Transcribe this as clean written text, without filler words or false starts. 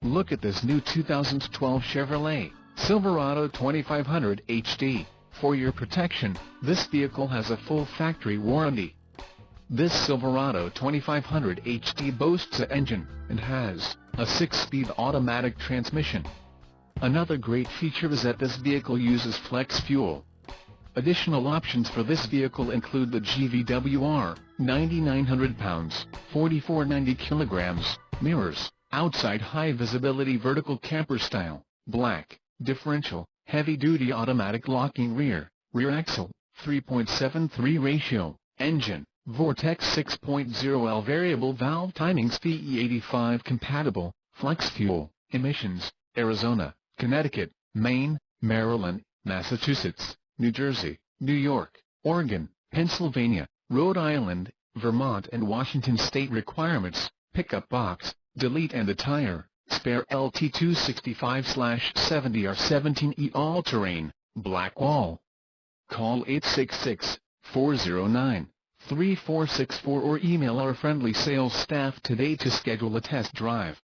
Look at this new 2012 Chevrolet Silverado 2500 HD. For your protection, this vehicle has a full factory warranty. This Silverado 2500 HD boasts an engine, and has a 6-speed automatic transmission. Another great feature is that this vehicle uses flex fuel. Additional options for this vehicle include the GVWR, 9,900 pounds, 4,490 kilograms, mirrors, outside high-visibility vertical camper style, black, differential, heavy-duty automatic locking rear axle, 3.73 ratio, engine, Vortex 6.0L variable valve timings VE85 compatible, flex fuel, emissions, Arizona, Connecticut, Maine, Maryland, Massachusetts, New Jersey, New York, Oregon, Pennsylvania, Rhode Island, Vermont and Washington state requirements, pickup box, delete and the tire, spare LT265/70R17E all-terrain, black wall. Call 866-409-3464 or email our friendly sales staff today to schedule a test drive.